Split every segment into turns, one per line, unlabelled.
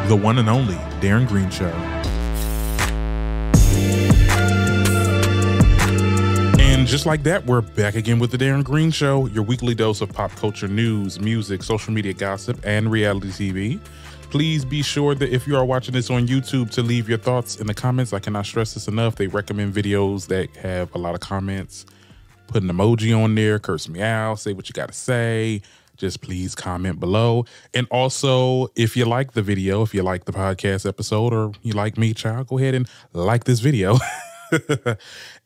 the one and only Darren Green Show. And just like that, we're back again with the Darren Green Show, your weekly dose of pop culture news, music, social media gossip, and reality TV. Please be sure that if you are watching this on YouTube to leave your thoughts in the comments. I cannot stress this enough. They recommend videos that have a lot of comments. Put an emoji on there, curse me out, say what you got to say. Just please comment below. And also, if you like the video, if you like the podcast episode, or you like me, child, go ahead and like this video.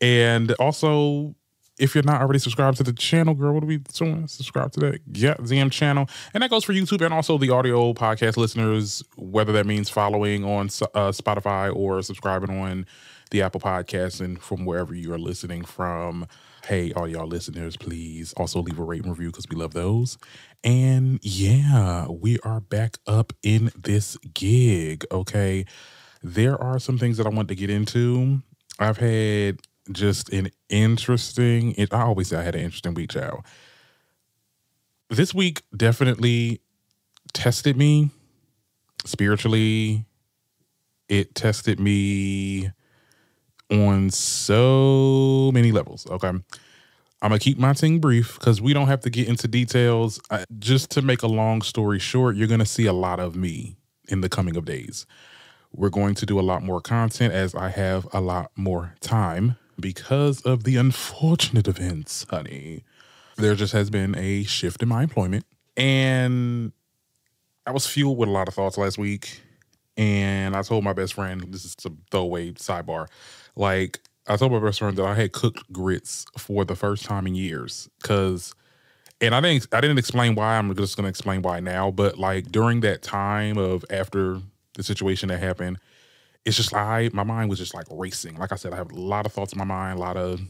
And also, if you're not already subscribed to the channel, girl, what are we doing? Subscribe to that ZM channel. And that goes for YouTube and also the audio podcast listeners, whether that means following on Spotify or subscribing on the Apple Podcasts and from wherever you are listening from. Hey, all y'all listeners, please also leave a rate and review because we love those. And yeah, we are back up in this gig, okay? There are some things that I want to get into. I've had just an interesting, I always say I had an interesting week, child. This week definitely tested me spiritually. It tested me on so many levels, okay? I'm going to keep my thing brief because we don't have to get into details. Just to make a long story short, you're going to see a lot of me in the coming of days. We're going to do a lot more content as I have a lot more time because of the unfortunate events, honey. There just has been a shift in my employment, and I was fueled with a lot of thoughts last week. And I told my best friend, this is a throwaway sidebar, like I told my best friend that I had cooked grits for the first time in years. And I didn't explain why. I'm just going to explain why now. But like during that time of after the situation that happened, it's just my mind was just like racing. Like I said, I have a lot of thoughts in my mind, a lot of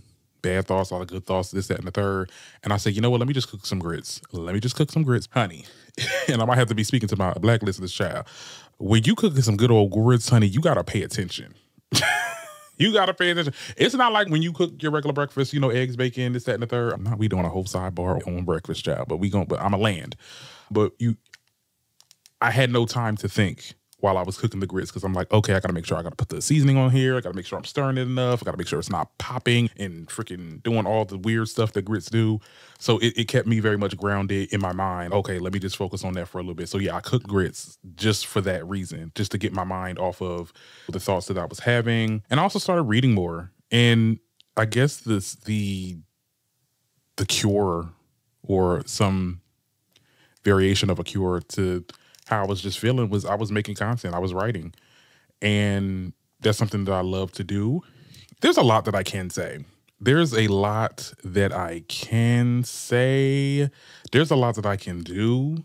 bad thoughts, a lot of good thoughts, this, that, and the third. And I said, you know what? Let me just cook some grits. Let me just cook some grits, honey. And I might have to be speaking to my black listeners, child. When you cook some good old grits, honey, you got to pay attention. You got to pay attention. It's not like when you cook your regular breakfast, you know, eggs, bacon, this, that, and the third. I'm not, we doing a whole sidebar on breakfast, child, but I'm a land. But I had no time to think while I was cooking the grits because I'm like, okay, I got to make sure I got to put the seasoning on here. I got to make sure I'm stirring it enough. I got to make sure it's not popping and freaking doing all the weird stuff that grits do. So it kept me very much grounded in my mind. Okay, let me just focus on that for a little bit. So yeah, I cooked grits just for that reason, just to get my mind off of the thoughts that I was having. And I also started reading more. And I guess the cure or some variation of a cure to how I was just feeling was I was making content. I was writing. And that's something that I love to do. There's a lot that I can say. There's a lot that I can say. There's a lot that I can do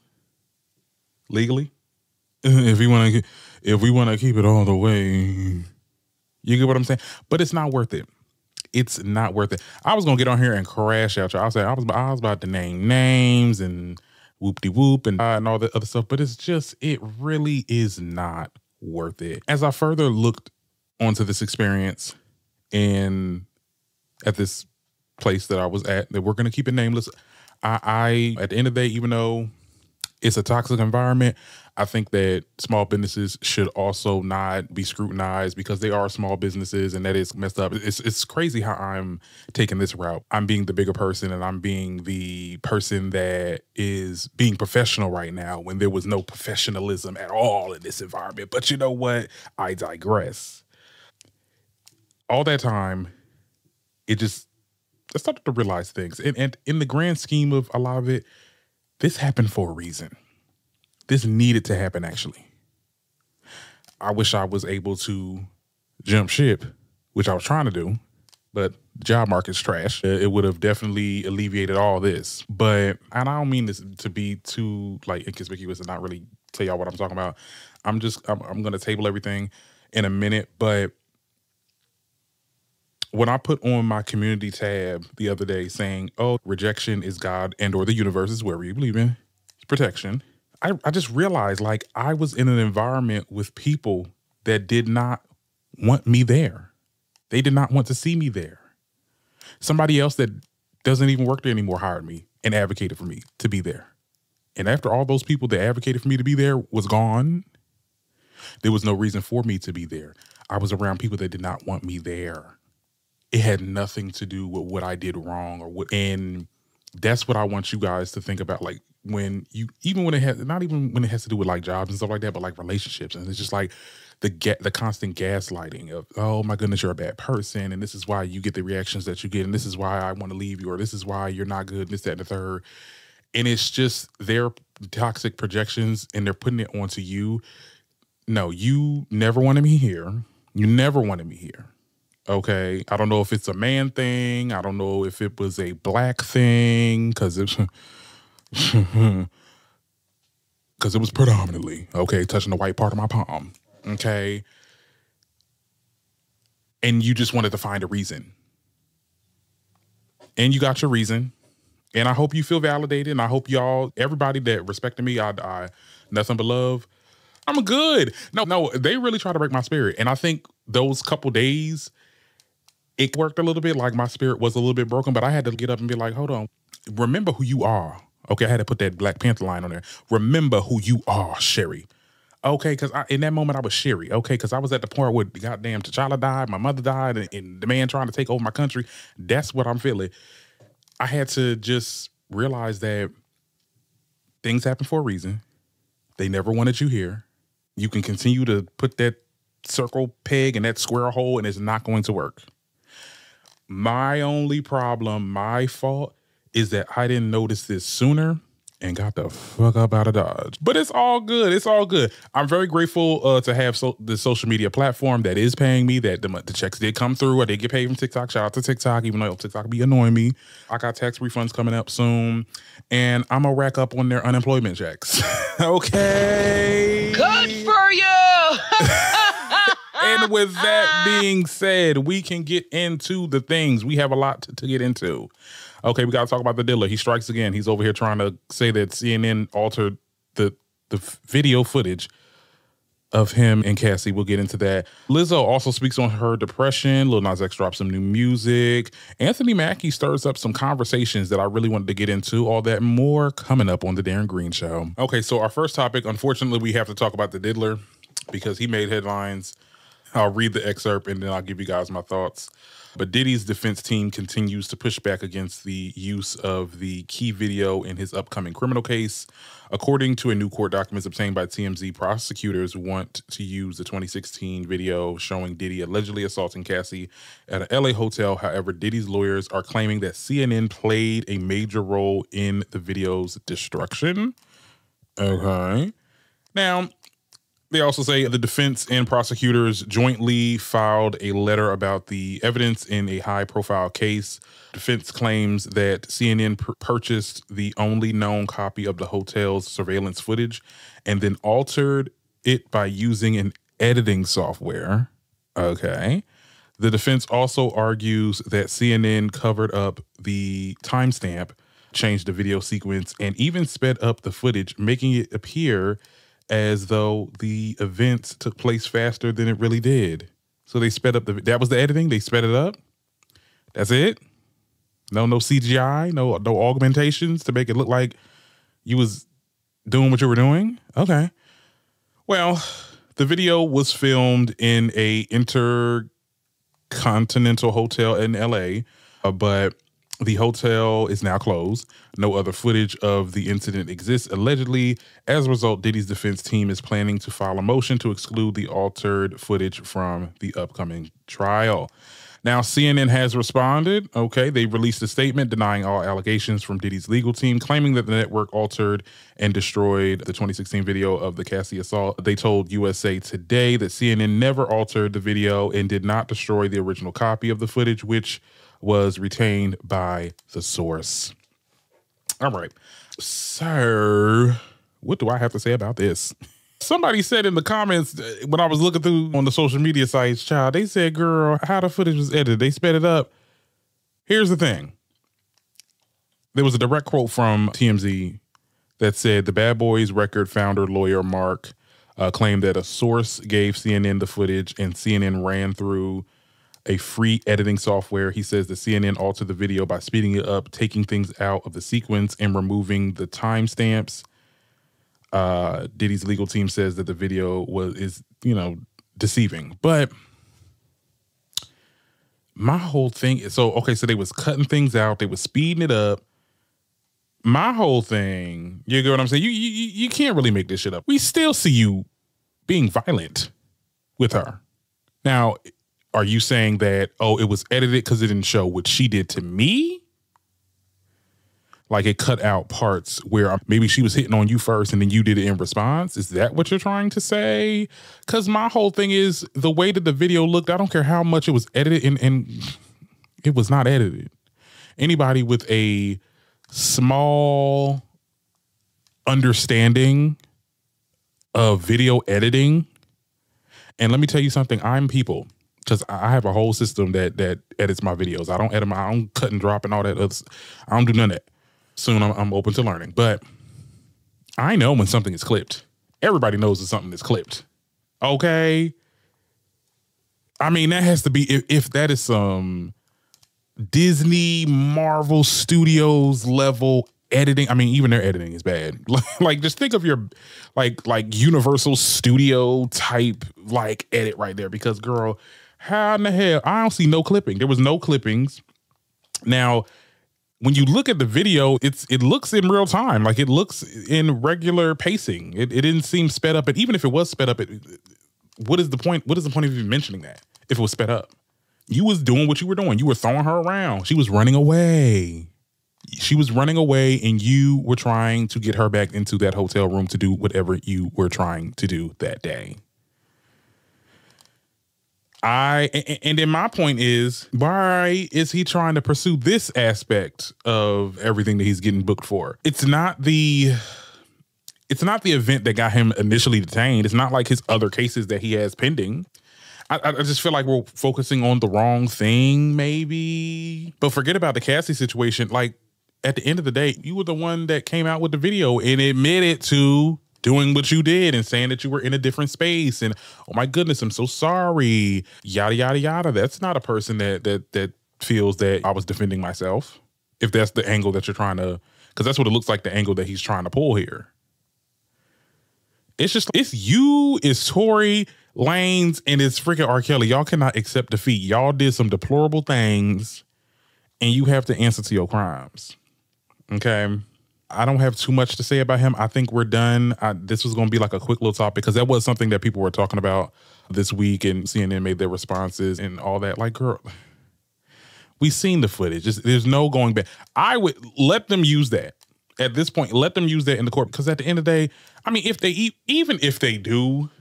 legally. If we want to keep it all the way, you get what I'm saying? But it's not worth it. It's not worth it. I was gonna get on here and crash out, y'all. I was about to name names and whoop-de-whoop and all that other stuff, but it really is not worth it. As I further looked onto this experience and at this place that I was at, that we're going to keep it nameless, I at the end of the day, even though it's a toxic environment, I think that small businesses should also not be scrutinized because they are small businesses, and that is messed up. It's crazy how I'm taking this route. I'm being the bigger person, and I'm being the person that is being professional right now when there was no professionalism at all in this environment. But you know what? I digress. All that time, I started to realize things. And in the grand scheme of a lot of it, this happened for a reason. This needed to happen, actually. I wish I was able to jump ship, which I was trying to do, but the job market's trash. It would have definitely alleviated all this. And I don't mean this to be too like inconspicuous and not really tell y'all what I'm talking about. I'm going to table everything in a minute, but when I put on my community tab the other day saying, oh, rejection is God and or the universe is wherever you believe in, it's protection. I just realized like I was in an environment with people that did not want me there. They did not want to see me there. Somebody else that doesn't even work there anymore hired me and advocated for me to be there. And after all those people that advocated for me to be there was gone, There was no reason for me to be there. I was around people that did not want me there. It had nothing to do with what I did wrong or what, and that's what I want you guys to think about. Like when you, even when it has, not even when it has to do with like jobs and stuff like that, but like relationships. And it's just like the constant gaslighting of, oh my goodness, you're a bad person. And this is why you get the reactions that you get. And this is why I want to leave you, or this is why you're not good, and this, that, and the third. And it's just their toxic projections and they're putting it onto you. No, you never wanted me here. You never wanted me here. Okay. I don't know if it's a man thing. I don't know if it was a black thing, because it was predominantly, okay, touching the white part of my palm. Okay. And you just wanted to find a reason. And you got your reason. And I hope you feel validated. And I hope y'all, everybody that respected me, I nothing but love. I'm good. No, they really try to break my spirit. And I think those couple days, it worked a little bit. Like my spirit was a little bit broken, but I had to get up and be like, hold on. Remember who you are. Okay, I had to put that Black Panther line on there. Remember who you are, Sherry. Okay, because in that moment I was Sherry. Okay, because I was at the point where goddamn T'Challa died, my mother died, and the man trying to take over my country. That's what I'm feeling. I had to just realize that things happen for a reason. They never wanted you here. You can continue to put that circle peg in that square hole and it's not going to work. My only problem, my fault, is that I didn't notice this sooner and got the fuck up out of Dodge. But it's all good. It's all good. I'm very grateful to have the social media platform that is paying me, that the checks did come through. I did get paid from TikTok. Shout out to TikTok, even though TikTok be annoying me. I got tax refunds coming up soon, and I'm going to rack up on their unemployment checks. Okay.
Good for you.
And with that being said, we can get into the things. We have a lot to get into. Okay, we got to talk about the Dilla. He strikes again. He's over here trying to say that CNN altered the video footage of him and Cassie. We'll get into that. Lizzo also speaks on her depression. Lil Nas X drops some new music. Anthony Mackie stirs up some conversations that I really wanted to get into. All that and more coming up on The Darren Green Show. Okay, so our first topic, unfortunately, we have to talk about the Diddler because he made headlines. I'll read the excerpt and then I'll give you guys my thoughts. But Diddy's defense team continues to push back against the use of the key video in his upcoming criminal case. According to a new court documents obtained by TMZ, prosecutors want to use the 2016 video showing Diddy allegedly assaulting Cassie at an LA hotel. However, Diddy's lawyers are claiming that CNN played a major role in the video's destruction. Okay. Now, they also say the defense and prosecutors jointly filed a letter about the evidence in a high-profile case. Defense claims that CNN purchased the only known copy of the hotel's surveillance footage and then altered it by using an editing software. Okay. The defense also argues that CNN covered up the timestamp, changed the video sequence, and even sped up the footage, making it appear as though the events took place faster than it really did. So they sped up that was the editing. They sped it up. That's it. No CGI, no augmentations to make it look like you was doing what you were doing. Okay. Well, the video was filmed in a intercontinental hotel in LA, but the hotel is now closed. No other footage of the incident exists, allegedly. As a result, Diddy's defense team is planning to file a motion to exclude the altered footage from the upcoming trial. Now, CNN has responded. Okay, they released a statement denying all allegations from Diddy's legal team, claiming that the network altered and destroyed the 2016 video of the Cassie assault. They told USA Today that CNN never altered the video and did not destroy the original copy of the footage, which was retained by the source. All right. So what do I have to say about this? Somebody said in the comments when I was looking through on the social media sites, child, they said, girl, how the footage was edited. They sped it up. Here's the thing. There was a direct quote from TMZ that said the Bad Boys record founder lawyer Mark claimed that a source gave CNN the footage and CNN ran through a free editing software. He says the CNN altered the video by speeding it up, taking things out of the sequence and removing the timestamps. Diddy's legal team says that the video is deceiving. But my whole thing is, so they was cutting things out, they was speeding it up. My whole thing, you get what I'm saying? You can't really make this shit up. We still see you being violent with her. Now, are you saying that, it was edited because it didn't show what she did to me? Like it cut out parts where maybe she was hitting on you first and then you did it in response? Is that what you're trying to say? Because my whole thing is the way that the video looked, I don't care how much it was edited, and it was not edited. Anybody with a small understanding of video editing, and let me tell you something, I'm people, because I have a whole system that edits my videos. I don't edit I don't cut and drop and all that other, I don't do none of that. Soon I'm open to learning, but I know when something is clipped. Everybody knows when something is clipped. Okay. I mean, that has to be, if that is some Disney, Marvel Studios level editing. I mean, even their editing is bad. Like just think of your like Universal Studio type like edit right there, because girl, how in the hell? I don't see no clipping. There was no clippings. Now, when you look at the video, it looks in real time. Like it looks in regular pacing. It didn't seem sped up. And even if it was sped up, what is the point? What is the point of even mentioning that if it was sped up? You was doing what you were doing. You were throwing her around. She was running away. She was running away, and you were trying to get her back into that hotel room to do whatever you were trying to do that day. And then my point is, why is he trying to pursue this aspect of everything that he's getting booked for? It's not the event that got him initially detained. It's not like his other cases that he has pending. I just feel like we're focusing on the wrong thing, maybe. But forget about the Cassie situation. Like, at the end of the day, you were the one that came out with the video and admitted to doing what you did and saying that you were in a different space. And, oh my goodness, I'm so sorry. Yada, yada, yada. That's not a person that feels that I was defending myself. If that's the angle that you're trying to, because that's what it looks like, the angle that he's trying to pull here. It's just, it's you, it's Tory Lanez, and it's freaking R. Kelly. Y'all cannot accept defeat. Y'all did some deplorable things, and you have to answer to your crimes. Okay? I don't have too much to say about him. I think we're done. This was going to be like a quick little topic because that was something that people were talking about this week, and CNN made their responses and all that. Like, girl, we've seen the footage. There's no going back. I would let them use that. At this point, let them use that in the court, because at the end of the day, I mean, even if they do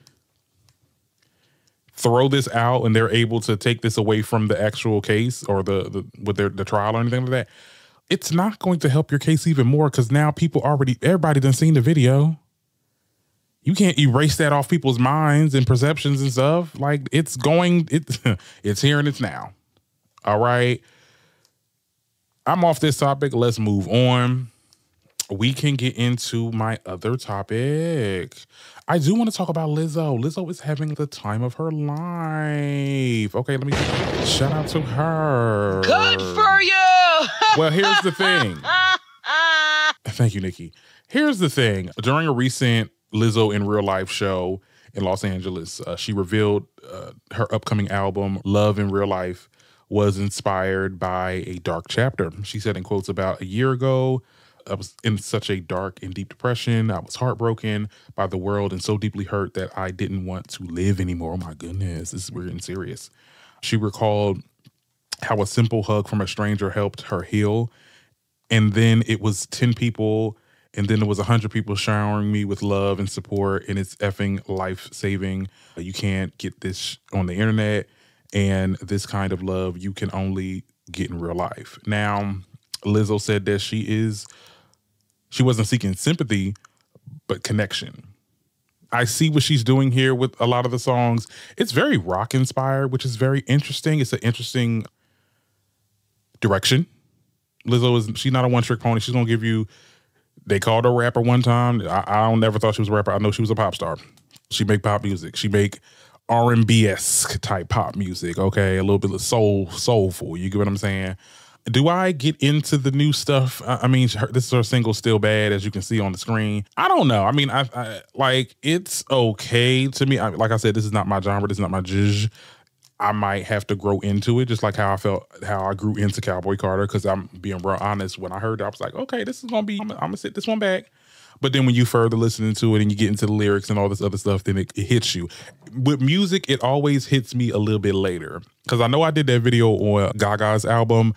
throw this out and they're able to take this away from the actual case or the trial or anything like that, it's not going to help your case even more, because now everybody done seen the video. You can't erase that off people's minds and perceptions and stuff. Like, it's here and it's now. All right. I'm off this topic. Let's move on. We can get into my other topic. I do want to talk about Lizzo. Lizzo is having the time of her life. Okay, let me shout out to her.
Good for you.
Well, here's the thing. Thank you, Nikki. Here's the thing. During a recent Lizzo in Real Life show in Los Angeles, she revealed her upcoming album, Love in Real Life, was inspired by a dark chapter. She said in quotes, about a year ago, I was in such a dark and deep depression. I was heartbroken by the world and so deeply hurt that I didn't want to live anymore. Oh my goodness, we're getting serious. She recalled how a simple hug from a stranger helped her heal. And then it was 10 people, and then there was 100 people showering me with love and support, and it's effing life-saving. You can't get this on the internet, and this kind of love you can only get in real life. Now, Lizzo said that she wasn't seeking sympathy, but connection. I see what she's doing here with a lot of the songs. It's very rock inspired, which is very interesting. It's an interesting direction. Lizzo she's not a one trick pony. She's gonna give you, they called her a rapper one time. I never thought she was a rapper. I know she was a pop star. She make pop music. She make R&B-esque type pop music. Okay. A little bit of soulful. You get what I'm saying? Do I get into the new stuff? I mean, this is her single, Still Bad, as you can see on the screen. I don't know. I mean, I like, it's okay to me. Like I said, this is not my genre. This is not my zhuzh. I might have to grow into it, just like how I grew into Cowboy Carter, because I'm being real honest. When I heard it, I was like, okay, this is going to be, I'm going to sit this one back. But then when you further listening to it and you get into the lyrics and all this other stuff, then it hits you. With music, it always hits me a little bit later. Because I know I did that video on Gaga's album.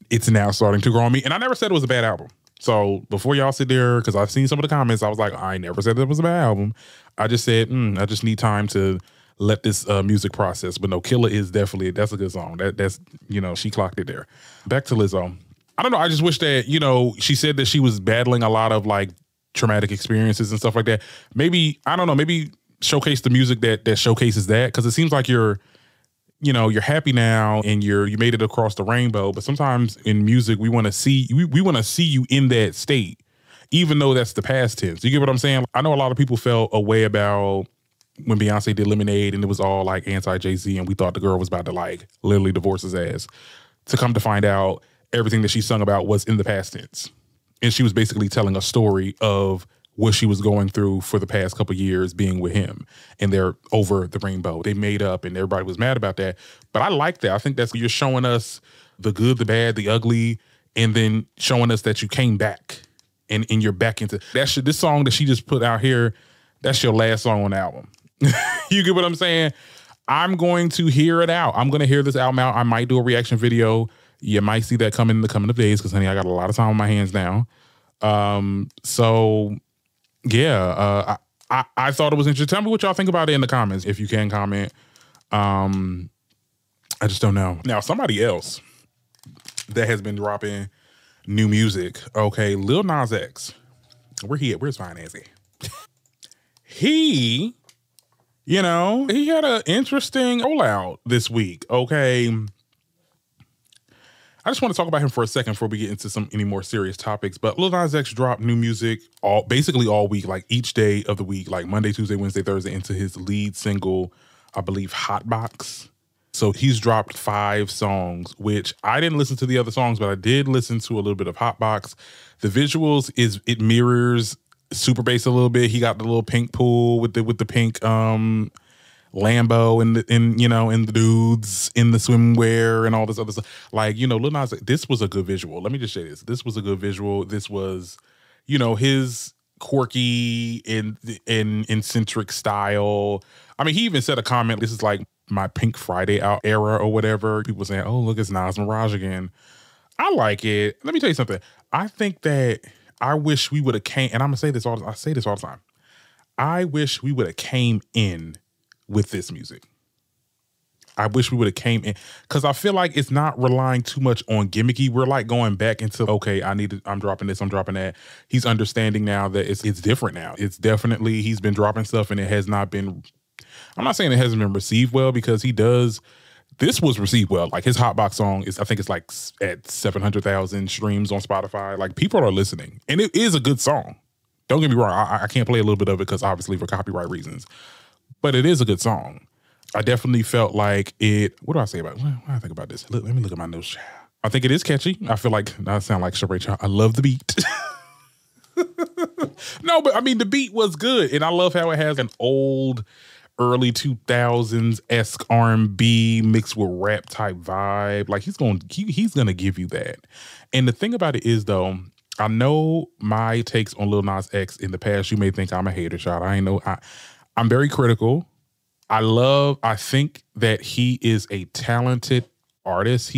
It's now starting to grow on me. And I never said it was a bad album. So before y'all sit there, because I've seen some of the comments, I was like, I never said that it was a bad album. I just said, I just need time to let this music process. But no, Killer is definitely, that's a good song. That's, she clocked it there. Back to Lizzo. I don't know. I just wish that, she said that she was battling a lot of like traumatic experiences and stuff like that. Maybe, I don't know, maybe showcase the music that showcases that. Because it seems like you're happy now and you made it across the rainbow. But sometimes in music, we want to see you in that state, even though that's the past tense. You get what I'm saying? I know a lot of people felt a way about when Beyonce did Lemonade and it was all like anti-Jay-Z and we thought the girl was about to like literally divorce his ass. To come to find out, everything that she sung about was in the past tense. And she was basically telling a story of what she was going through for the past couple of years being with him. And they're over the rainbow. They made up and everybody was mad about that. But I like that. I think that's, you're showing us the good, the bad, the ugly, and then showing us that you came back and you're back into that shit. This song that she just put out here, that's your last song on the album. You get what I'm saying? I'm going to hear it out. I'm going to hear this album out. I might do a reaction video. You might see that coming in the coming of days because, honey, I got a lot of time on my hands now. So, yeah, I thought it was interesting. Tell me what y'all think about it in the comments, if you can comment. I just don't know. Now, somebody else that has been dropping new music, okay, Lil Nas X. Where he at? Where's fine ass at? He had an interesting rollout this week, okay? I just want to talk about him for a second before we get into any more serious topics. But Lil Nas X dropped new music basically all week, like each day of the week, like Monday, Tuesday, Wednesday, Thursday, into his lead single, I believe, Hotbox. So he's dropped 5 songs, which I didn't listen to the other songs, but I did listen to a little bit of Hotbox. The visuals it mirrors Super Bass a little bit. He got the little pink pool with the pink Lambo and the dudes in the swimwear and all this other stuff. Like, Lil Nas, this was a good visual. Let me just say this. This was a good visual. This was, his quirky and eccentric style. I mean, he even said a comment, this is like my Pink Friday out era or whatever. People saying, oh, look, it's Nas Mirage again. I like it. Let me tell you something. I think that I wish we would have came, and I say this all the time. I wish we would have came in with this music. I wish we would have came in, because I feel like it's not relying too much on gimmicky. We're like going back into, okay, I'm dropping this, I'm dropping that. He's understanding now that it's different now. It's definitely, he's been dropping stuff and it has not been, I'm not saying it hasn't been received well, because this was received well. Like his Hotbox song I think it's like at 700,000 streams on Spotify. Like people are listening and it is a good song. Don't get me wrong. I can't play a little bit of it because obviously for copyright reasons, but it is a good song. I definitely felt like what do I say about it? What do I think about this? Let me look at my notes. I think it is catchy. I feel like, I sound like Sheree Child. I love the beat. No, but I mean, the beat was good. And I love how it has an old, early 2000s-esque R&B mixed with rap type vibe. Like he's gonna give you that. And the thing about it is, though, I know my takes on Lil Nas X in the past. You may think I'm a hater, child. I'm very critical. I think that he is a talented artist.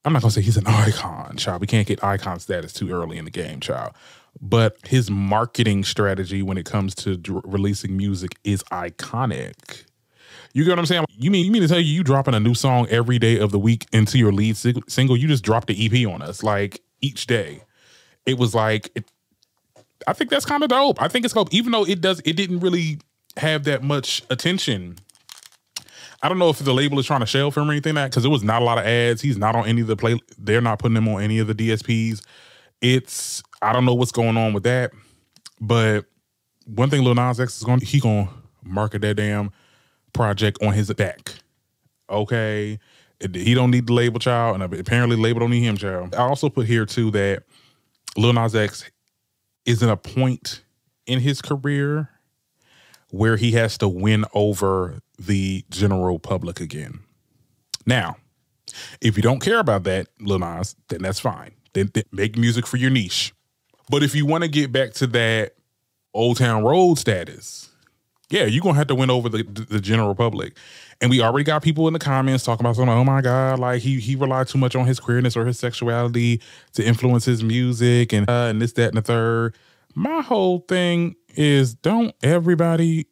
I'm not gonna say he's an icon, child. We can't get icon status too early in the game, child. But his marketing strategy when it comes to releasing music is iconic. You get what I'm saying? You mean to tell you dropping a new song every day of the week into your lead single? You just dropped the EP on us, like each day. It was like, I think that's kind of dope. I think it's dope, even though it didn't really have that much attention. I don't know if the label is trying to shelve him or anything like that, because there was not a lot of ads. He's not on any of the they're not putting him on any of the DSPs. I don't know what's going on with that, but one thing Lil Nas X is gonna market that damn project on his back. Okay. He don't need the label, child, and apparently label don't need him, child. I also put here too that Lil Nas X is in a point in his career where he has to win over the general public again. Now, if you don't care about that, Lil Nas, then that's fine. Then make music for your niche. But if you want to get back to that Old Town Road status, yeah, you're going to have to win over the general public. And we already got people in the comments talking about something, oh my God, like he relied too much on his queerness or his sexuality to influence his music and this, that, and the third. My whole thing is, don't everybody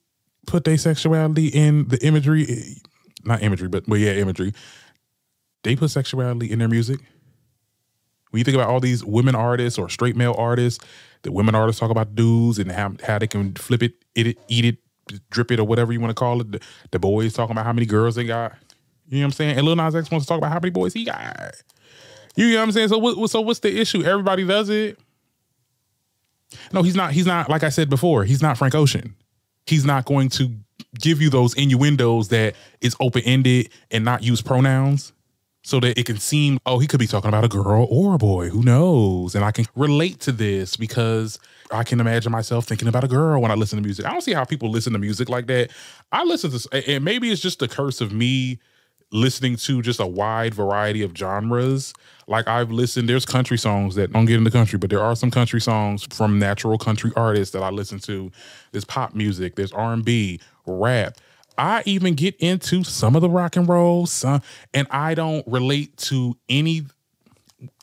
put their sexuality in the imagery? Not imagery, but well, yeah, imagery. They put sexuality in their music. When you think about all these women artists or straight male artists, the women artists talk about dudes and how they can flip it, eat it, drip it, or whatever you want to call it. The boys talking about how many girls they got. You know what I'm saying? And Lil Nas X wants to talk about how many boys he got. You know what I'm saying? So what's the issue? Everybody does it. No, he's not. Like I said before, he's not Frank Ocean. He's not going to give you those innuendos that is open-ended and not use pronouns so that it can seem, oh, he could be talking about a girl or a boy. Who knows? And I can relate to this because I can imagine myself thinking about a girl when I listen to music. I don't see how people listen to music like that. I listen to, and maybe it's just the curse of me listening to just a wide variety of genres. Like I've listened, there's country songs that don't get into country, but there are some country songs from natural country artists that I listen to. There's pop music, there's R&B, rap. I even get into some of the rock and roll, and I don't relate to any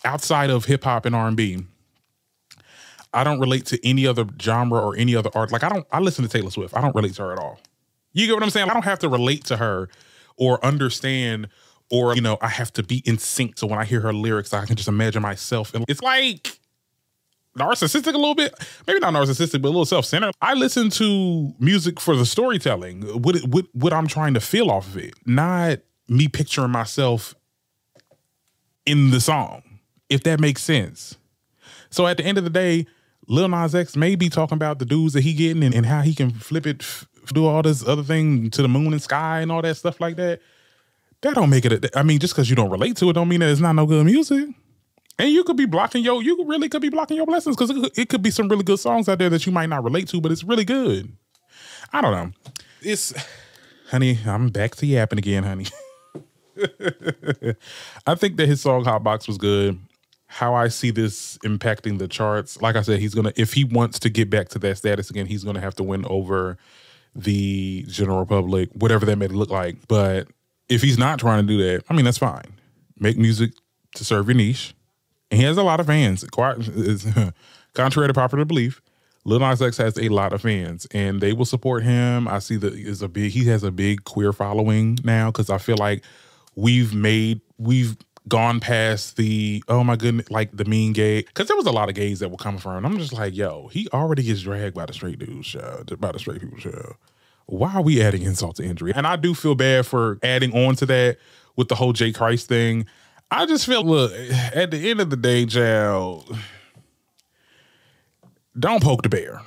outside of hip hop and R&B. I don't relate to any other genre or any other art. Like I listen to Taylor Swift. I don't relate to her at all. You get what I'm saying? I don't have to relate to her or understand, or, you know, I have to be in sync. So when I hear her lyrics, I can just imagine myself. And it's like narcissistic a little bit. Maybe not narcissistic, but a little self-centered. I listen to music for the storytelling, what I'm trying to feel off of it, not me picturing myself in the song, if that makes sense. So at the end of the day, Lil Nas X may be talking about the dudes that he getting and how he can flip it, do all this other thing to the moon and sky and all that stuff like that. That don't make it, I mean, just because you don't relate to it don't mean that it's not no good music. And you could be blocking you really could be blocking your blessings because it could be some really good songs out there that you might not relate to, but it's really good. I don't know. Honey, I'm back to yapping again, honey. I think that his song Hotbox was good. How I see this impacting the charts, like I said, if he wants to get back to that status again, he's gonna have to win over the general public, whatever that may look like. But if he's not trying to do that, I mean, that's fine. Make music to serve your niche. And he has a lot of fans. Contrary to popular belief, Lil Nas X has a lot of fans and they will support him. I see that he has a big queer following now because I feel like we've gone past the, oh my goodness, like the mean gay. Because there was a lot of gays that were coming from him. I'm just like, yo, he already gets dragged by the straight dudes show, by the straight people show. Why are we adding insult to injury? And I do feel bad for adding on to that with the whole J. Christ thing. I just feel, look, at the end of the day, child, don't poke the bear.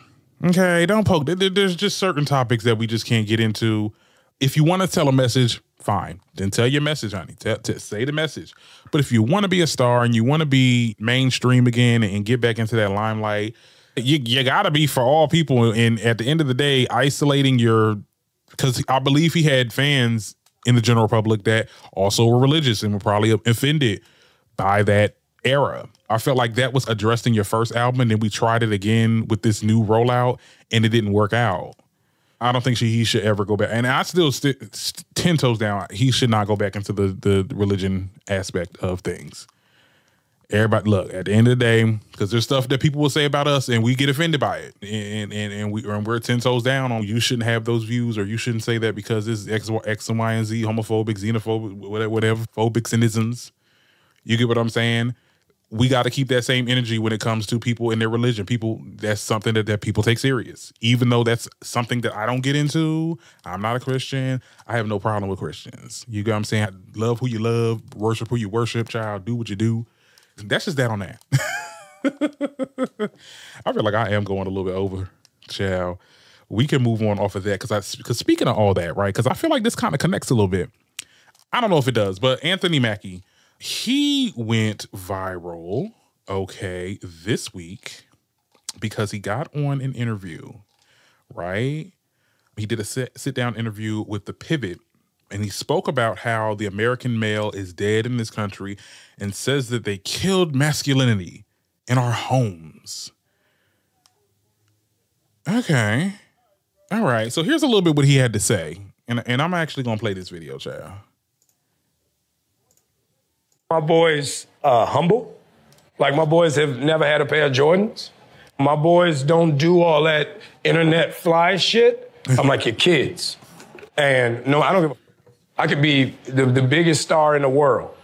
Okay, don't poke. There's just certain topics that we just can't get into. If you want to tell a message, fine. Then tell your message, honey. Say the message. But if you want to be a star and you want to be mainstream again and get back into that limelight, you got to be for all people. And at the end of the day, isolating because I believe he had fans in the general public that also were religious and were probably offended by that era. I felt like that was addressed in your first album, and then we tried it again with this new rollout, and it didn't work out. I don't think he should ever go back. And I still 10 toes down. He should not go back into the religion aspect of things. Everybody, look, at the end of the day, because there's stuff that people will say about us and we get offended by it. And we're 10 toes down on you shouldn't have those views or you shouldn't say that because it's X and Y and Z, homophobic, xenophobic, whatever, phobics. You get what I'm saying? We got to keep that same energy when it comes to people in their religion. People, that's something that people take serious. Even though that's something that I don't get into. I'm not a Christian. I have no problem with Christians. You get what I'm saying? Love who you love, worship who you worship, child, do what you do. That's just that on that. I feel like I am going a little bit over, child. We can move on off of that because speaking of all that, right? Because I feel like this kind of connects a little bit. I don't know if it does, but Anthony Mackie, he went viral, okay, this week because he got on an interview, right? He did a sit-down interview with The Pivot, and he spoke about how the American male is dead in this country and says that they killed masculinity in our homes. Okay. All right. So here's a little bit what he had to say. And I'm actually going to play this video, child.
My boys humble. Like, my boys have never had a pair of Jordans. My boys don't do all that internet fly shit. I'm like your kids. And no, I don't give a... I could be the biggest star in the world.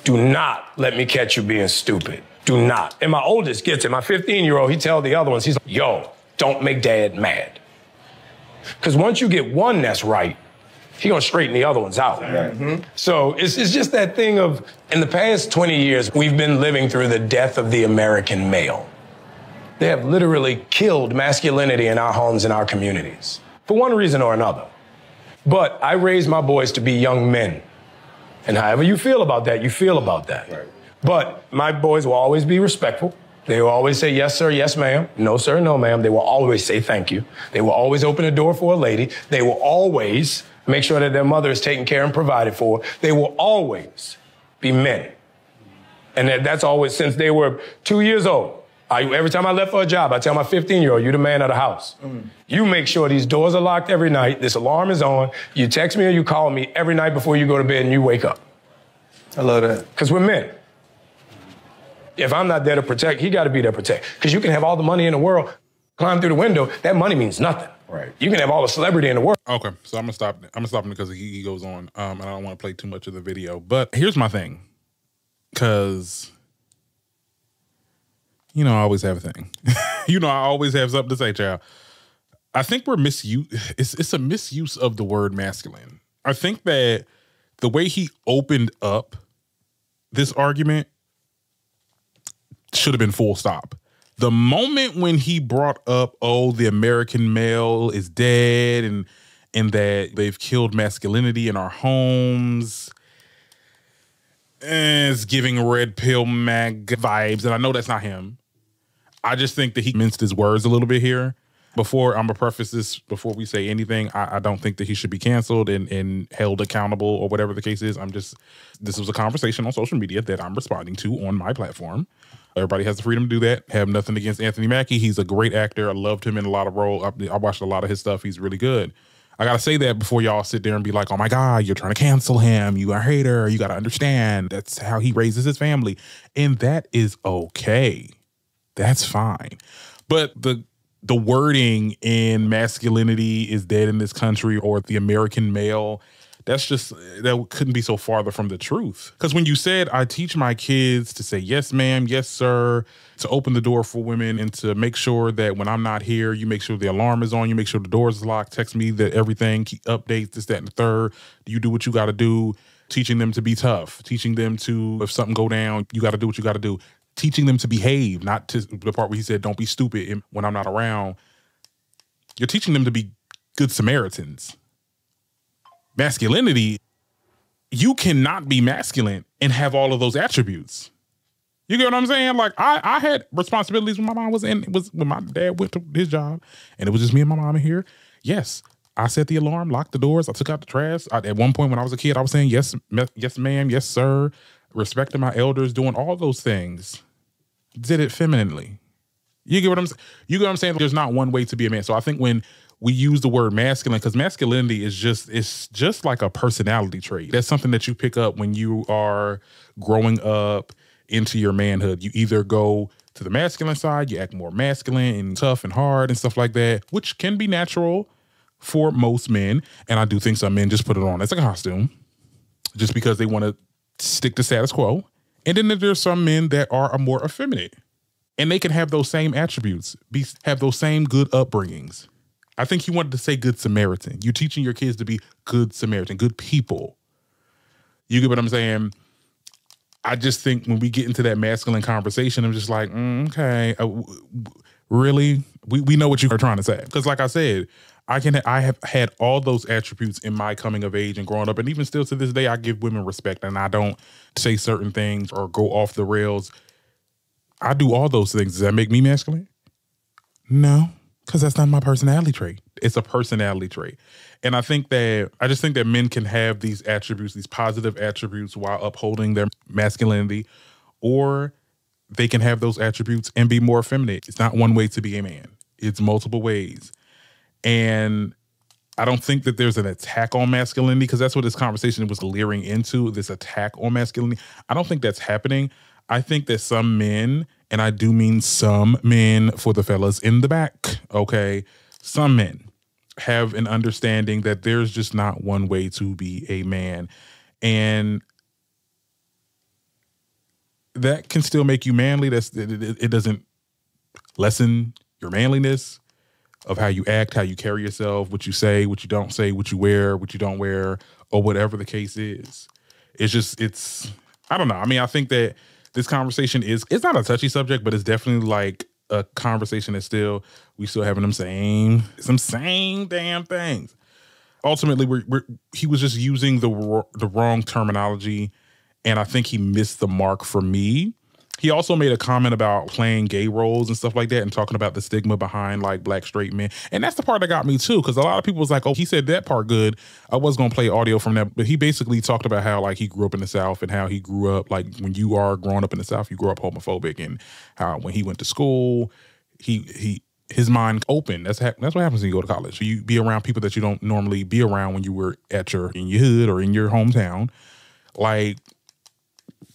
Do not let me catch you being stupid. Do not. And my oldest gets it. My 15-year-old, he tells the other ones, he's like, yo, don't make dad mad. Because once you get one that's right, he gonna straighten the other ones out. Mm-hmm. So it's just that thing of, in the past 20 years, we've been living through the death of the American male. They have literally killed masculinity in our homes and our communities, for one reason or another. But I raised my boys to be young men. And however you feel about that, you feel about that. Right. But my boys will always be respectful. They will always say, yes, sir, yes, ma'am. No, sir, no, ma'am. They will always say thank you. They will always open a door for a lady. They will always make sure that their mother is taken care and provided for. They will always be men. And that's always since they were 2 years old. Every time I left for a job, I tell my 15-year-old, you're the man of the house. You make sure these doors are locked every night, this alarm is on, you text me or you call me every night before you go to bed and you wake up.
I love that.
Because we're men. If I'm not there to protect, he got to be there to protect. Because you can have all the money in the world, climb through the window, that money means nothing.
Right.
You can have all the celebrity in the world.
Okay, so I'm gonna stop him because he goes on, and I don't want to play too much of the video. But here's my thing, because you know I always have a thing. You know I always have something to say, child. I think we're it's a misuse of the word masculine. I think that the way he opened up this argument should have been full stop. The moment when he brought up, oh, the American male is dead and that they've killed masculinity in our homes, it's giving red pill mag vibes. And I know that's not him. I just think that he minced his words a little bit here. Before I'm gonna preface this, before we say anything, I don't think that he should be canceled and held accountable or whatever the case is. This was a conversation on social media that I'm responding to on my platform. Everybody has the freedom to do that. Have nothing against Anthony Mackie. He's a great actor. I loved him in a lot of roles. I watched a lot of his stuff. He's really good. I gotta say that before y'all sit there and be like, oh my God, you're trying to cancel him. You are a hater. You gotta understand that's how he raises his family. And that is okay. That's fine. But the wording in masculinity is dead in this country or the American male, that couldn't be so farther from the truth. Because when you said, I teach my kids to say, yes, ma'am, yes, sir, to open the door for women and to make sure that when I'm not here, you make sure the alarm is on, you make sure the door is locked, text me that everything, keep updates, this, that, and the third. You do what you got to do. Teaching them to be tough. Teaching them to, if something go down, you got to do what you got to do. Teaching them to behave, not to the part where he said, don't be stupid when I'm not around. You're teaching them to be good Samaritans. Masculinity, you cannot be masculine and have all of those attributes. You get what I'm saying? Like I had responsibilities when my mom when my dad went to his job and it was just me and my mom in here. Yes, I set the alarm, locked the doors, I took out the trash. At one point when I was a kid, I was saying, yes, yes, ma'am, yes, sir. Respecting my elders, doing all those things. Did it femininely. You get what I'm saying? You get what I'm saying? There's not one way to be a man. So I think when we use the word masculine, because masculinity is just like a personality trait. That's something that you pick up when you are growing up into your manhood. You either go to the masculine side, you act more masculine and tough and hard and stuff like that, which can be natural for most men. And I do think some men just put it on as a costume just because they want to stick to status quo. And then there's some men that are more effeminate and they can have those same attributes, have those same good upbringings. I think he wanted to say good Samaritan. You're teaching your kids to be good Samaritan, good people. You get what I'm saying? I just think when we get into that masculine conversation, I'm just like, okay, really? We know what you are trying to say. Because like I said, I have had all those attributes in my coming of age and growing up. And even still to this day, I give women respect and I don't say certain things or go off the rails. I do all those things. Does that make me masculine? No, because that's not my personality trait. It's a personality trait. And I just think that men can have these attributes, these positive attributes while upholding their masculinity, or they can have those attributes and be more effeminate. It's not one way to be a man. It's multiple ways. And I don't think that there's an attack on masculinity, because that's what this conversation was leering into, this attack on masculinity. I don't think that's happening. I think that some men, and I do mean some men for the fellas in the back, okay, some men have an understanding that there's just not one way to be a man. And that can still make you manly. It doesn't lessen your manliness of how you act, how you carry yourself, what you say, what you don't say, what you wear, what you don't wear, or whatever the case is. I don't know. I mean, I think that this conversation it's not a touchy subject, but it's definitely like a conversation that we still having some same damn things. Ultimately, he was just using the wrong terminology, and I think he missed the mark for me. He also made a comment about playing gay roles and stuff like that and talking about the stigma behind like black straight men. And that's the part that got me too, because a lot of people was like, oh, he said that part good. I was going to play audio from that. But he basically talked about how like he grew up in the South and how he grew up, like when you are growing up in the South, you grew up homophobic, and how when he went to school, his mind opened. That's what happens when you go to college. You be around people that you don't normally be around when you were in your hood or in your hometown. Like,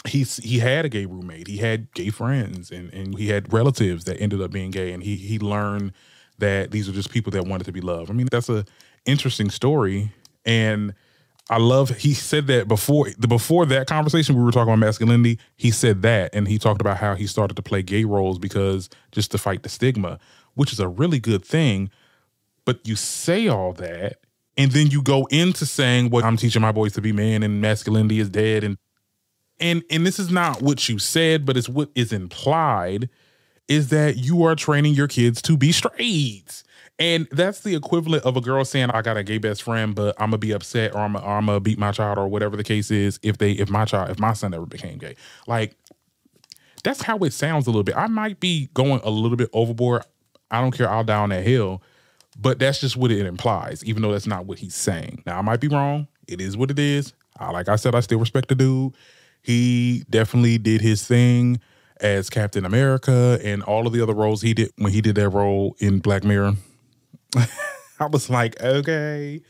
he had a gay roommate, he had gay friends, and he had relatives that ended up being gay, and he learned that these are just people that wanted to be loved. I mean, that's a interesting story, and I love he said that before that conversation we were talking about masculinity. He said that, and he talked about how he started to play gay roles because just to fight the stigma, which is a really good thing. But you say all that, and then you go into saying, "Well, I'm teaching my boys to be men, and masculinity is dead," And this is not what you said, but it's what is implied, is that you are training your kids to be straight. And that's the equivalent of a girl saying, I got a gay best friend, but I'm gonna be upset, or I'm gonna beat my child, or whatever the case is, if my son ever became gay. Like, that's how it sounds a little bit. I might be going a little bit overboard. I don't care, I'll die on that hill. But that's just what it implies, even though that's not what he's saying. Now, I might be wrong. It is what it is. Like I said, I still respect the dude. He definitely did his thing as Captain America and all of the other roles he did when he did that role in Black Mirror. I was like, okay,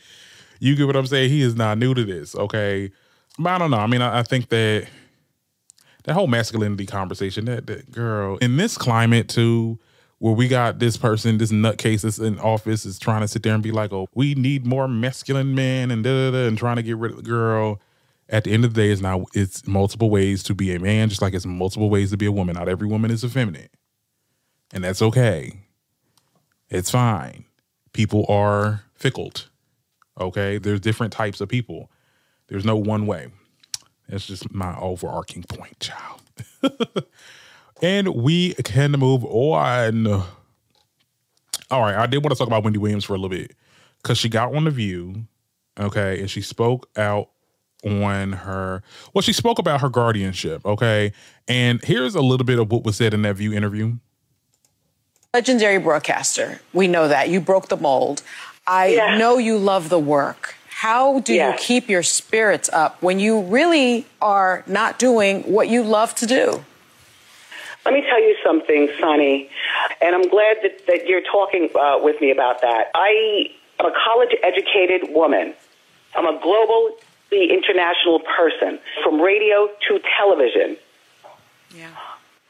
you get what I'm saying? He is not new to this, okay? But I don't know. I mean, I think that whole masculinity conversation, that girl, in this climate too, where we got this person, this nutcase that's in office is trying to sit there and be like, oh, we need more masculine men and da-da-da, and trying to get rid of the girl. At the end of the day, it's multiple ways to be a man, just like it's multiple ways to be a woman. Not every woman is effeminate. And that's okay. It's fine. People are fickle. Okay? There's different types of people. There's no one way. That's just my overarching point, child. And we can move on. All right, I did want to talk about Wendy Williams for a little bit, because she got on The View, okay, and she spoke out she spoke about her guardianship, okay? And here's a little bit of what was said in that View interview.
Legendary broadcaster. We know that. You broke the mold. I know you love the work. How do you keep your spirits up when you really are not doing what you love to do?
Let me tell you something, Sonny, and I'm glad that you're talking with me about that. I am a college-educated woman. I'm a global, international person, from radio to television.
Yeah.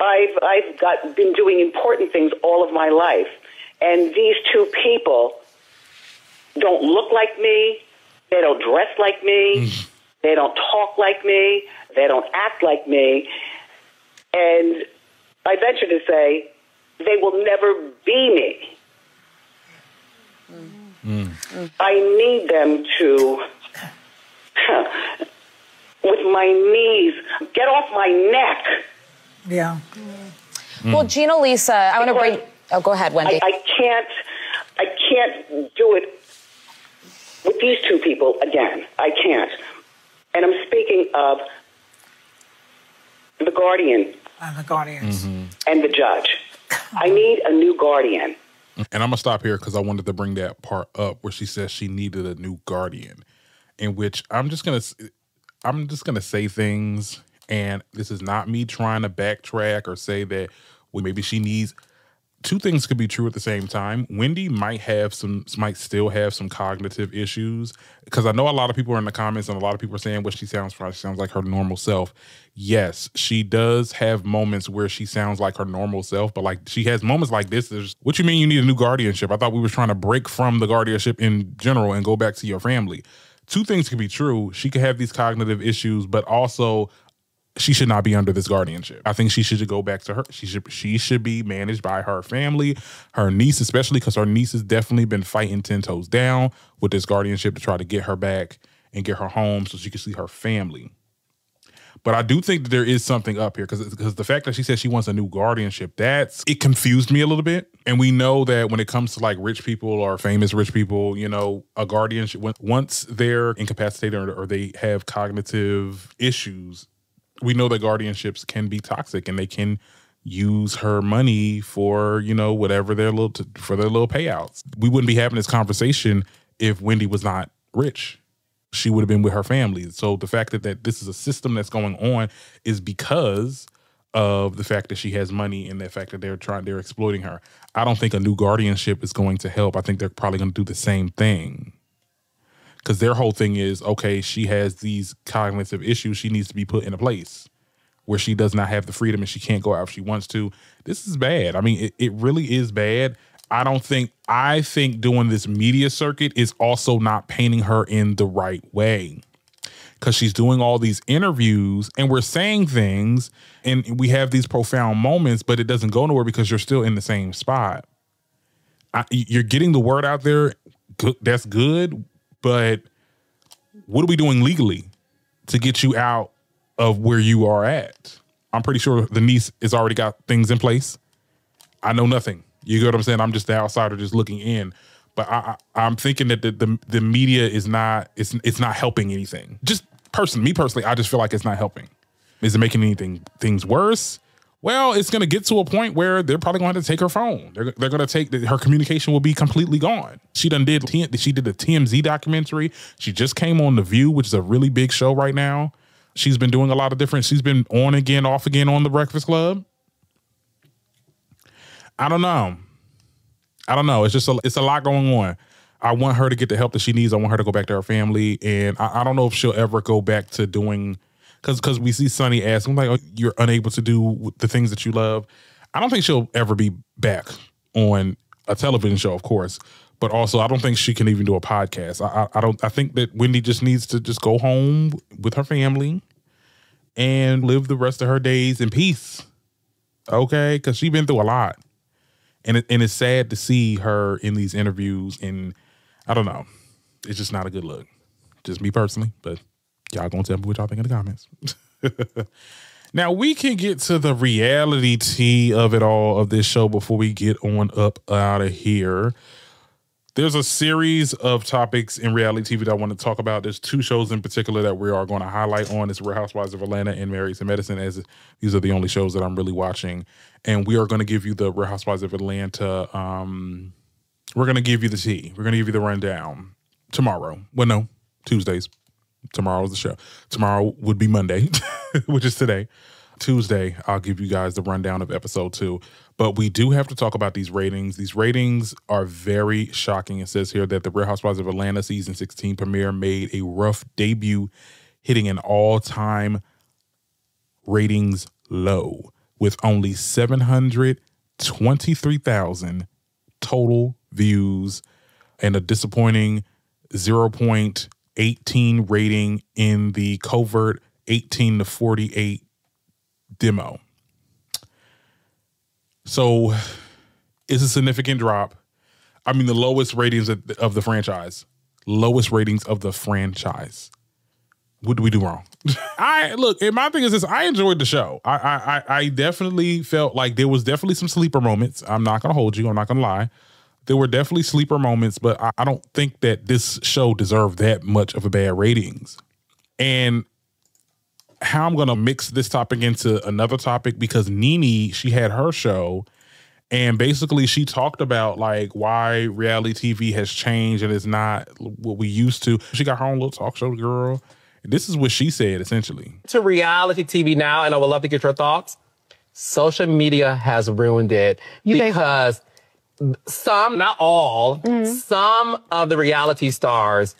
I've been doing important things all of my life, and these two people don't look like me. They don't dress like me. They don't talk like me. They don't act like me. And I venture to say they will never be me. I need them to, with my knees, get off my neck.
Yeah. Well, Gina Lisa, I want to bring... Oh, go ahead, Wendy.
I can't I can't do it with these two people again. I can't. And I'm speaking of the guardian.
The guardians.
And the judge. I need a new guardian.
And I'm going to stop here because I wanted to bring that part up where she says she needed a new guardian, in which I'm just going to say things, and this is not me trying to backtrack or say that maybe she needs. Two things could be true at the same time. Wendy might still have some cognitive issues, because I know a lot of people are in the comments and a lot of people are saying what she sounds like her normal self. Yes, she does have moments where she sounds like her normal self, but like she has moments like this. What you mean you need a new guardianship? I thought we were trying to break from the guardianship in general and go back to your family. Two things could be true. She could have these cognitive issues, but also she should not be under this guardianship. I think she should go back to her. She should be managed by her family, her niece especially, because her niece has definitely been fighting 10 toes down with this guardianship to try to get her back and get her home so she can see her family. But I do think that there is something up here, because the fact that she said she wants a new guardianship, it confused me a little bit. And we know that when it comes to like rich people or famous rich people, you know, a guardianship, once they're incapacitated or they have cognitive issues, we know that guardianships can be toxic and they can use her money for, you know, whatever for their little payouts. We wouldn't be having this conversation if Wendy was not rich. She would have been with her family. So the fact that this is a system that's going on is because of the fact that she has money and the fact that they're exploiting her. I don't think a new guardianship is going to help. I think they're probably going to do the same thing. Because their whole thing is, okay, she has these cognitive issues. She needs to be put in a place where she does not have the freedom and she can't go out if she wants to. This is bad. I mean, it really is bad. I think doing this media circuit is also not painting her in the right way. Because she's doing all these interviews and we're saying things and we have these profound moments, but it doesn't go nowhere because you're still in the same spot. You're getting the word out there. That's good. But what are we doing legally to get you out of where you are at? I'm pretty sure the niece has already got things in place. I know nothing. You get what I'm saying? I'm just the outsider just looking in. But I'm thinking that the media is not, it's not helping anything. Just me personally, I just feel like it's not helping. Is it making things worse? Well, it's going to get to a point where they're probably going to take her phone. They're going to take her communication will be completely gone. She did a TMZ documentary. She just came on The View, which is a really big show right now. She's been doing a lot of different. She's been on again, off again on The Breakfast Club. I don't know. It's a lot going on. I want her to get the help that she needs. I want her to go back to her family, and I don't know if she'll ever go back to doing. Because we see Sonny ask, I'm like, oh, you're unable to do the things that you love. I don't think she'll ever be back on a television show, of course. But also, I don't think she can even do a podcast. I think that Wendy just needs to just go home with her family and live the rest of her days in peace. Okay? Because she's been through a lot. And it's sad to see her in these interviews. And I don't know. It's just not a good look. Just me personally, but y'all gonna tell me what y'all think in the comments. Now, we can get to the reality of it all, of this show, before we get on up out of here. There's a series of topics in reality TV that I want to talk about. There's two shows in particular that we are going to highlight on. It's Real Housewives of Atlanta and Married to Medicine, as these are the only shows that I'm really watching. And we are going to give you the Real Housewives of Atlanta. We're going to give you the tea. We're going to give you the rundown tomorrow. Well, no, Tuesdays. Tomorrow's the show. Tomorrow would be Monday, which is today. Tuesday, I'll give you guys the rundown of episode 2. But we do have to talk about these ratings. These ratings are very shocking. It says here that the Real Housewives of Atlanta season 16 premiere made a rough debut, hitting an all-time ratings low with only 723,000 total views and a disappointing 0.18 rating in the covert 18 to 48 demo. So it's a significant drop. I mean, the lowest ratings of the franchise. Lowest ratings of the franchise. What did we do wrong? Look, and my thing is this, I enjoyed the show. I definitely felt like there was definitely some sleeper moments. I'm not going to hold you. I'm not going to lie. There were definitely sleeper moments, but I don't think that this show deserved that much of a bad ratings. And how I'm going to mix this topic into another topic, because Nene, she had her show, and basically she talked about like why reality TV has changed and is not what we used to. She got her own little talk show, girl. And this is what she said, essentially.
To reality TV now, and I would love to get your thoughts. Social media has ruined it because some, not all, some of the reality stars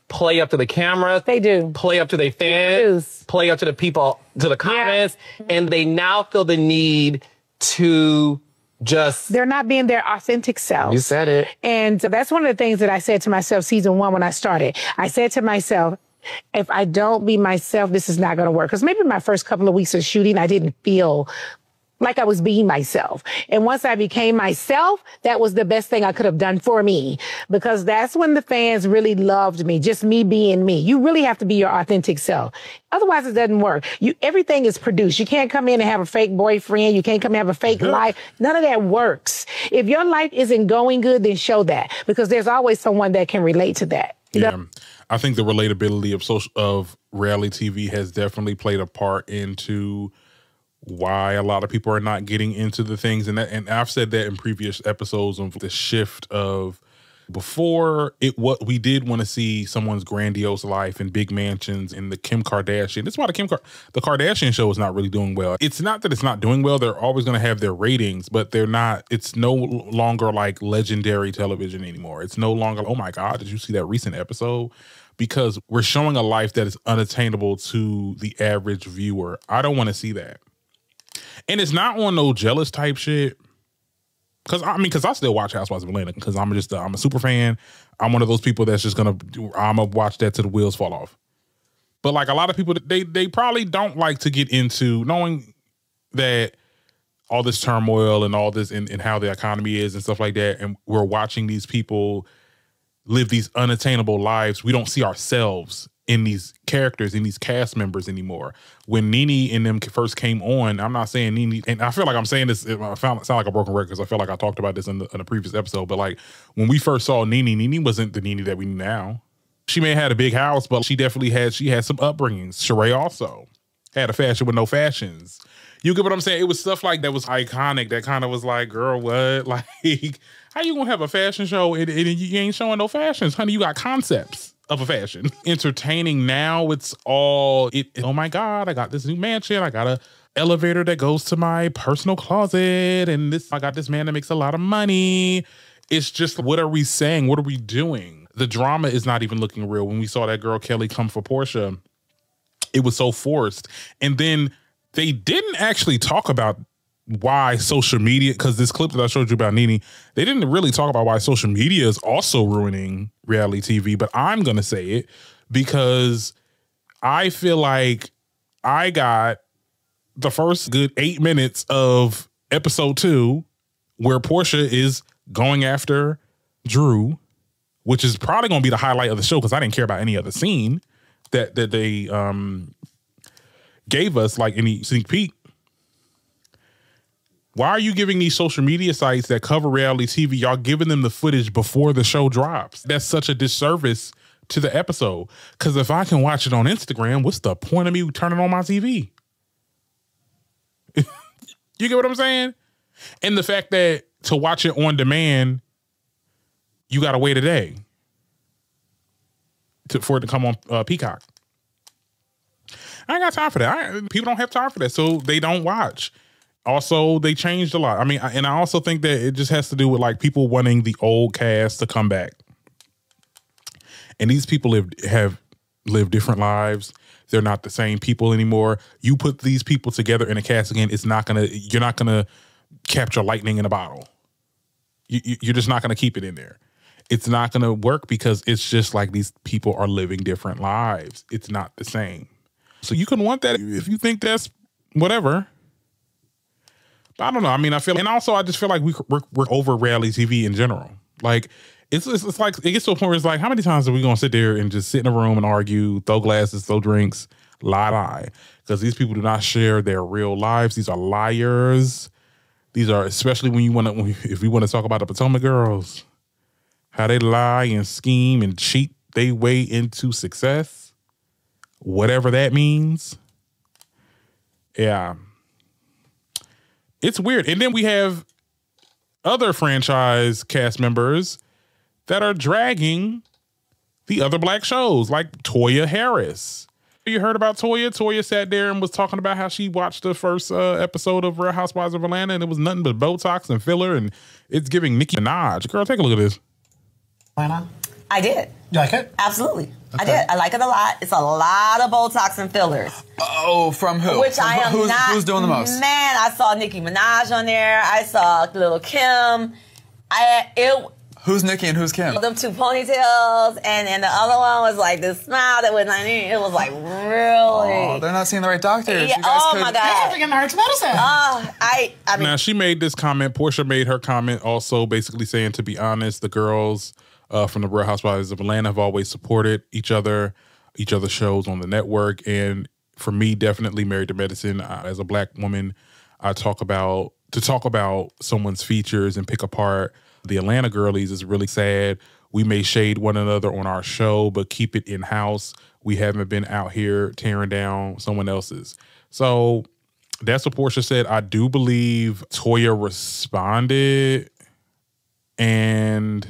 play up to the cameras.
They do.
Play up to their fans. Play up to the people, to the comments. Yeah. And they now feel the need to just...
They're not being their authentic selves.
You said it.
And that's one of the things that I said to myself season 1 when I started. I said to myself, if I don't be myself, this is not going to work. Because maybe my first couple of weeks of shooting, I didn't feel like I was being myself. And once I became myself, that was the best thing I could have done for me, because that's when the fans really loved me, just me being me. You really have to be your authentic self. Otherwise, it doesn't work. Everything is produced. You can't come in and have a fake boyfriend. You can't come and have a fake life. None of that works. If your life isn't going good, then show that, because there's always someone that can relate to that.
Yeah. I think the relatability of reality TV has definitely played a part into why a lot of people are not getting into the things. And I've said that in previous episodes of the shift of before what we did want to see someone's grandiose life and big mansions and the Kim Kardashian. That's why the Kardashian show is not really doing well. It's not that it's not doing well. They're always going to have their ratings, but it's no longer like legendary television anymore. It's no longer, oh my God, did you see that recent episode? Because we're showing a life that is unattainable to the average viewer. I don't want to see that. And it's not on no jealous type shit. Because I still watch Housewives of Atlanta because I'm a super fan. I'm one of those people that's just I'm gonna watch that till the wheels fall off. But like a lot of people, they probably don't like to get into knowing that all this turmoil and all this and how the economy is and stuff like that. And we're watching these people live these unattainable lives. We don't see ourselves in these characters, in these cast members anymore. When Nene and them first came on, I'm not saying Nene, and I feel like I'm saying this, I sound like a broken record because I feel like I talked about this in a previous episode, but like when we first saw Nene wasn't the Nene that we know now. She may have had a big house, but she definitely had some upbringings. Sheree also had a fashion with no fashions. You get what I'm saying? It was stuff like that was iconic that kind of was like, girl, what? Like, how you gonna have a fashion show and you ain't showing no fashions? Honey, you got concepts of a fashion. Entertaining now, it's all, oh my God, I got this new mansion. I got a elevator that goes to my personal closet. And I got this man that makes a lot of money. It's just, what are we saying? What are we doing? The drama is not even looking real. When we saw that girl Kelly come for Portia, it was so forced. And then they didn't actually talk about why social media, because this clip that I showed you about Nene, they didn't really talk about why social media is also ruining reality TV, but I'm going to say it because I feel like I got the first good 8 minutes of episode 2 where Portia is going after Drew, which is probably going to be the highlight of the show because I didn't care about any other scene that they gave us, like any sneak peek. Why are you giving these social media sites that cover reality TV, y'all giving them the footage before the show drops? That's such a disservice to the episode. Because if I can watch it on Instagram, what's the point of me turning on my TV? You get what I'm saying? And the fact that to watch it on demand, you got to wait a day for it to come on Peacock. I ain't got time for that. People don't have time for that, so they don't watch. Also, they changed a lot. I mean, and I also think that it just has to do with like people wanting the old cast to come back. And these people have lived different lives. They're not the same people anymore. You put these people together in a cast again, you're not gonna capture lightning in a bottle. You're just not gonna keep it in there. It's not gonna work because it's just like these people are living different lives. It's not the same. So you can want that if you think that's whatever. But I don't know. I mean, I just feel like we're over reality TV in general. Like it's like it gets to a point where it's like, how many times are we gonna sit there and just sit in a room and argue, throw glasses, throw drinks, lie? Because these people do not share their real lives. These are liars. These are, especially when you want to, if we want to talk about the Potomac girls, how they lie and scheme and cheat their way into success, whatever that means. Yeah. It's weird. And then we have other franchise cast members that are dragging the other black shows, like Toya Harris. You heard about Toya? Toya sat there and was talking about how she watched the first episode of Real Housewives of Atlanta and it was nothing but Botox and filler and it's giving Nicki Minaj. Girl, take a look at this.
Atlanta? I did.
You like it?
Absolutely. Okay. I did. I like it a lot. It's a lot of Botox and fillers.
Oh, from who?
Which I am
Who's doing the most?
Man, I saw Nicki Minaj on there. I saw Little Kim.
Who's Nicki and who's Kim?
Them two ponytails, and the other one was like this smile that was like, it was like really.
Oh, they're not seeing the right doctors.
Yeah, my God.
They have to get married to medicine.
I mean.
Now, she made this comment. Portia made her comment also basically saying, to be honest, the girls from the Real Housewives of Atlanta have always supported each other's shows on the network. And for me, definitely Married to Medicine, as a black woman, to talk about someone's features and pick apart the Atlanta girlies is really sad. We may shade one another on our show, but keep it in-house. We haven't been out here tearing down someone else's. So that's what Portia said. I do believe Toya responded. And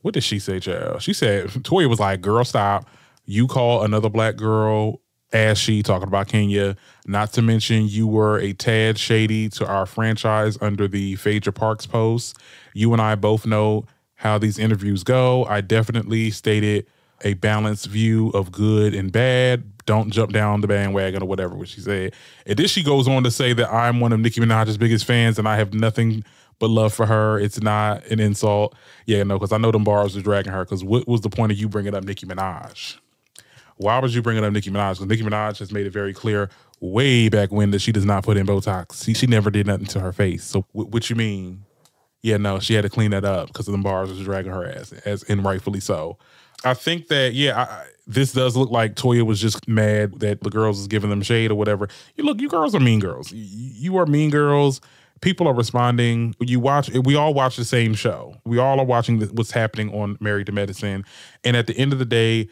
what did she say, child? She said, Toya was like, girl, stop. You call another black girl ashy, talking about Kenya. Not to mention you were a tad shady to our franchise under the Phaedra Parks post. You and I both know how these interviews go. I definitely stated a balanced view of good and bad. Don't jump down the bandwagon or whatever, what she said. And then she goes on to say that I'm one of Nicki Minaj's biggest fans and I have nothing but love for her. It's not an insult. Yeah, no, because I know them bars are dragging her, because what was the point of you bringing up Nicki Minaj? Why was you bringing up Nicki Minaj? Because Nicki Minaj has made it very clear way back when that she does not put in Botox. She never did nothing to her face. So what you mean? Yeah, no, she had to clean that up because of them bars was dragging her ass, and rightfully so. I think that, this does look like Toya was just mad that the girls is giving them shade or whatever. You girls are mean girls. You are mean girls. People are responding. We all watch the same show. We all are watching what's happening on Married to Medicine. And at the end of the day,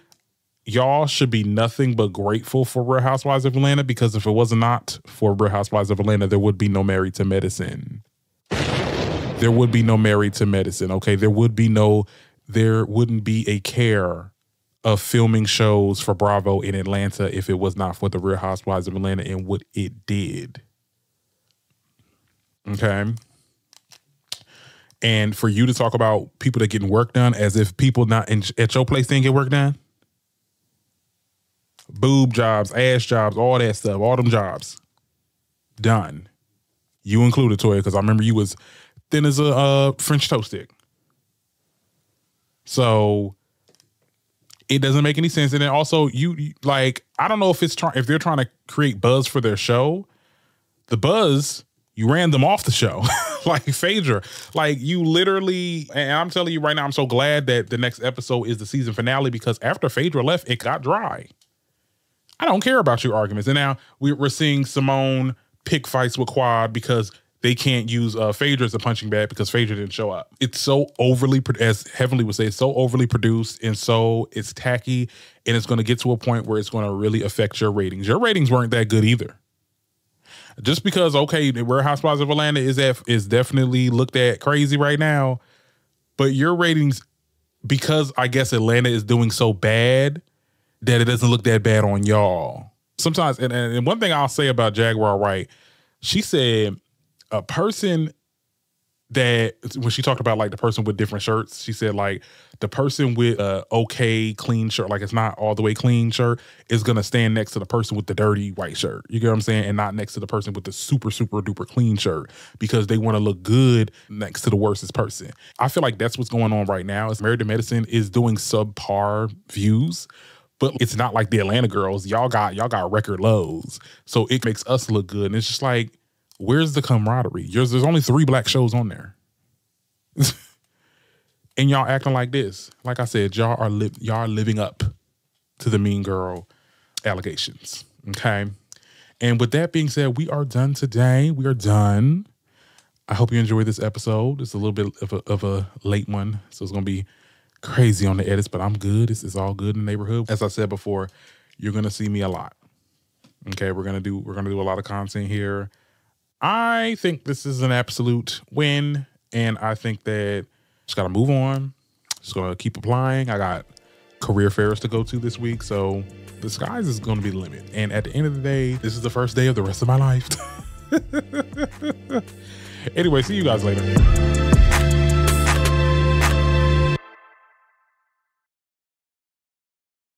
y'all should be nothing but grateful for Real Housewives of Atlanta, because if it was not for Real Housewives of Atlanta, there would be no Married to Medicine. There would be no Married to Medicine, okay? There wouldn't be a care of filming shows for Bravo in Atlanta if it was not for the Real Housewives of Atlanta and what it did. Okay? And for you to talk about people that getting work done as if people not at your place didn't get work done. Boob jobs, ass jobs, all that stuff, all them jobs. Done. You included, Toya, because I remember you was thin as a French toast stick. So it doesn't make any sense. And then also, you like, I don't know if they're trying to create buzz for their show. The buzz, you ran them off the show. Like Phaedra. Like, you literally, and I'm telling you right now, I'm so glad that the next episode is the season finale, because after Phaedra left, it got dry. I don't care about your arguments. And now we're seeing Simone pick fights with Quad because they can't use Phaedra as a punching bag because Phaedra didn't show up. It's so overly, as Heavenly would say, it's so overly produced, and so it's tacky, and it's going to get to a point where it's going to really affect your ratings. Your ratings weren't that good either. Just because, okay, the Real Housewives of Atlanta is definitely looked at crazy right now, but your ratings, because I guess Atlanta is doing so bad, that it doesn't look that bad on y'all. Sometimes, and one thing I'll say about Jaguar Wright, she said a person that, when she talked about like the person with different shirts, she said like the person with a okay clean shirt, like it's not all the way clean shirt, is gonna stand next to the person with the dirty white shirt. You get what I'm saying? And not next to the person with the super, super duper clean shirt, because they want to look good next to the worstest person. I feel like that's what's going on right now. Is Married to Medicine is doing subpar views. But it's not like the Atlanta girls. Y'all got record lows. So it makes us look good. And it's just like, where's the camaraderie? There's only 3 black shows on there. And y'all acting like this. Like I said, y'all are living up to the mean girl allegations. Okay? And with that being said, we are done today. We are done. I hope you enjoyed this episode. It's a little bit of a late one, so it's going to be crazy on the edits, but I'm good. It's all good in the neighborhood. As I said before, you're going to see me a lot. Okay, we're going to do a lot of content here. I think this is an absolute win, and I think that just got to move on. Just going to keep applying. I got career fairs to go to this week, so the skies is going to be the limit. And at the end of the day, this is the first day of the rest of my life. Anyway, see you guys later.